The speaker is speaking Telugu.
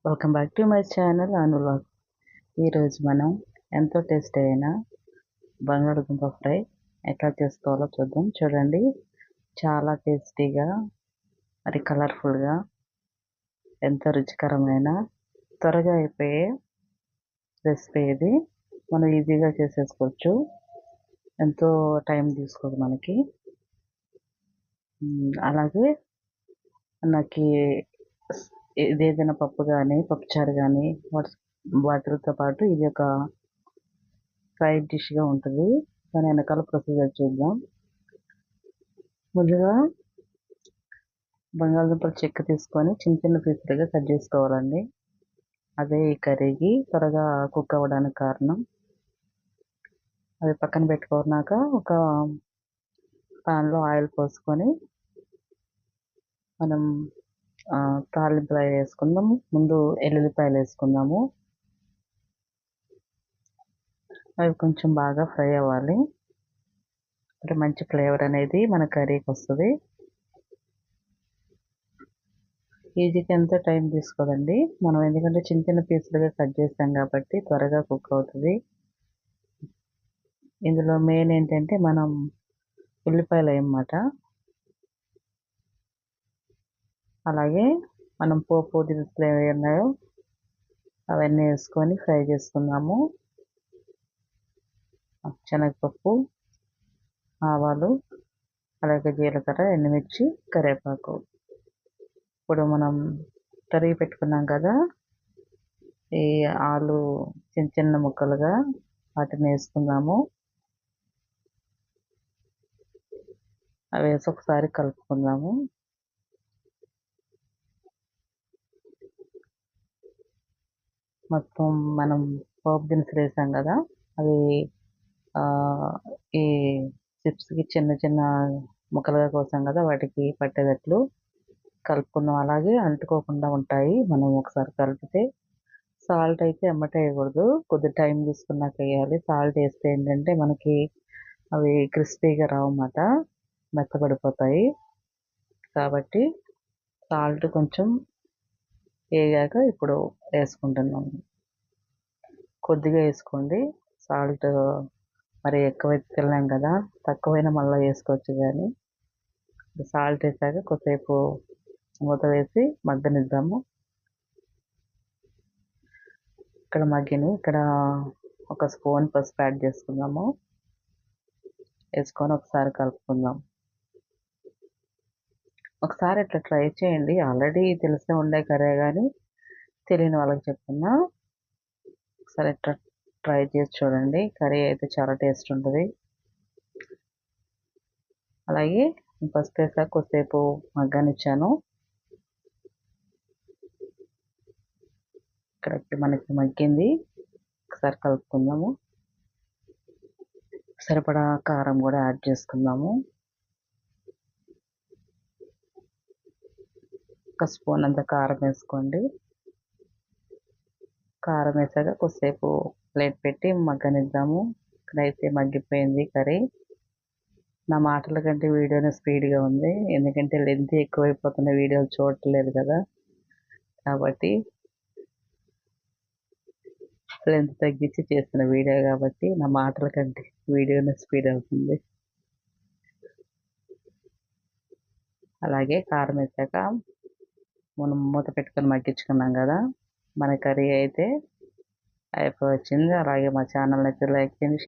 Welcome back to my channel అనులాగ్. ఈరోజు మనం ఎంతో టేస్ట్ అయిన బంగాళదుంప ఫ్రై ఎట్లా చేసుకోవాలో చూద్దాం. చూడండి, చాలా టేస్టీగా మరి కలర్ఫుల్గా ఎంతో రుచికరమైన త్వరగా అయిపోయే రెసిపీ ఇది. మనం ఈజీగా చేసేసుకోవచ్చు, ఎంతో టైం తీసుకోదు మనకి. అలాగే మనకి ఏదైనా పప్పు కానీ పప్పుచారు కానీ వాటితో పాటు ఇది ఒక ఫ్రైడ్ డిష్గా ఉంటుంది. దాని వెనకాల ప్రొసీజర్ చూద్దాం. ముందుగా బంగాళదుంపలు చెక్క తీసుకొని చిన్న చిన్న పీసులుగా కట్ చేసుకోవాలండి. అదే ఈ కర్రీకి త్వరగా కుక్ అవ్వడానికి కారణం. అది పక్కన పెట్టుకున్నాక ఒక పాన్లో ఆయిల్ పోసుకొని మనం తాలింపులు వేసుకుందాము. ముందు ఎల్లుల్లిపాయలు వేసుకుందాము. అవి కొంచెం బాగా ఫ్రై అవ్వాలి. అంటే మంచి ఫ్లేవర్ అనేది మన కర్రీకి వస్తుంది. ఈజీగా ఎంతో టైం తీసుకోదండి మనం, ఎందుకంటే చిన్న చిన్న పీసులుగా కట్ చేస్తాం కాబట్టి త్వరగా కుక్ అవుతుంది. ఇందులో మెయిన్ ఏంటంటే మనం ఉల్లిపాయలు వేయమాట. అలాగే మనం పోపు దినుసులు ఏవి ఉన్నాయో అవన్నీ వేసుకొని ఫ్రై చేసుకుందాము. శనగపప్పు, ఆవాలు, అలాగే జీలకర్ర, ఎండుమిర్చి, కరివేపాకు. ఇప్పుడు మనం తరిగి పెట్టుకున్నాం కదా ఈ ఆలు చిన్న చిన్న ముక్కలుగా, వాటిని వేసుకుందాము. అవి వేసి ఒకసారి కలుపుకుందాము. మొత్తం మనం పోపు దినుసులు వేసాం కదా, అవి ఈ చిప్స్కి చిన్న చిన్న ముక్కలుగా కోసాం కదా, వాటికి పట్టేటట్లు కలుపుకుందాం. అలాగే అంటుకోకుండా ఉంటాయి మనం ఒకసారి కలిపితే. సాల్ట్ అయితే ఎమ్మటే వేయకూడదు, కొద్ది టైం తీసుకున్నాక వేయాలి. సాల్ట్ వేస్తే ఏంటంటే మనకి అవి క్రిస్పీగా రావన్నమాట, మెత్తపడిపోతాయి. కాబట్టి సాల్ట్ కొంచెం వేగాక ఇప్పుడు వేసుకుంటున్నాము. కొద్దిగా వేసుకోండి సాల్ట్, మరి ఎక్కువ తినలేం కదా, తక్కువైనా మళ్ళీ వేసుకోవచ్చు. కానీ సాల్ట్ వేసాక కొద్దిసేపు మూత వేసి మగ్గనిద్దాము. ఇక్కడ ఇక్కడ ఒక స్పూన్ పసుపు యాడ్ చేసుకుందాము. వేసుకొని ఒకసారి కలుపుకుందాం. ఒకసారి ఇట్లా ట్రై చేయండి. ఆల్రెడీ తెలిసే ఉండే కర్రీ కానీ తెలియని వాళ్ళకి చెప్తున్నా. ఒకసారి ఇట్లా ట్రై చేసి చూడండి. కర్రీ అయితే చాలా టేస్ట్ ఉంటుంది. అలాగే పసుపు వేసాక కొద్దిసేపు మగ్గనిచ్చాను. ఇక్కడ మనకి మగ్గింది. ఒకసారి కలుపుకుందాము. సరిపడా కారం కూడా యాడ్ చేసుకుందాము. ఒక స్పూన్ అంత కారం వేసుకోండి. కారం వేసాక కొద్దిసేపు ప్లేట్ పెట్టి మగ్గనిద్దాము. ఇక్కడైతే మగ్గిపోయింది కర్రీ. నా మాటల కంటే వీడియోనే స్పీడ్గా ఉంది, ఎందుకంటే లెంత్ ఎక్కువైపోతున్న వీడియోలు చూడట్లేదు కదా, కాబట్టి లెంత్ తగ్గించి చేస్తున్న వీడియో కాబట్టి నా మాటల కంటే వీడియోనే స్పీడ్ అవుతుంది. అలాగే కారం వేసాక మనం మూత పెట్టుకొని మగ్గించుకున్నాం కదా, మన కర్రీ అయితే అయిపోయి వచ్చింది. అలాగే మా ఛానల్ అయితే లైక్ చేయండి.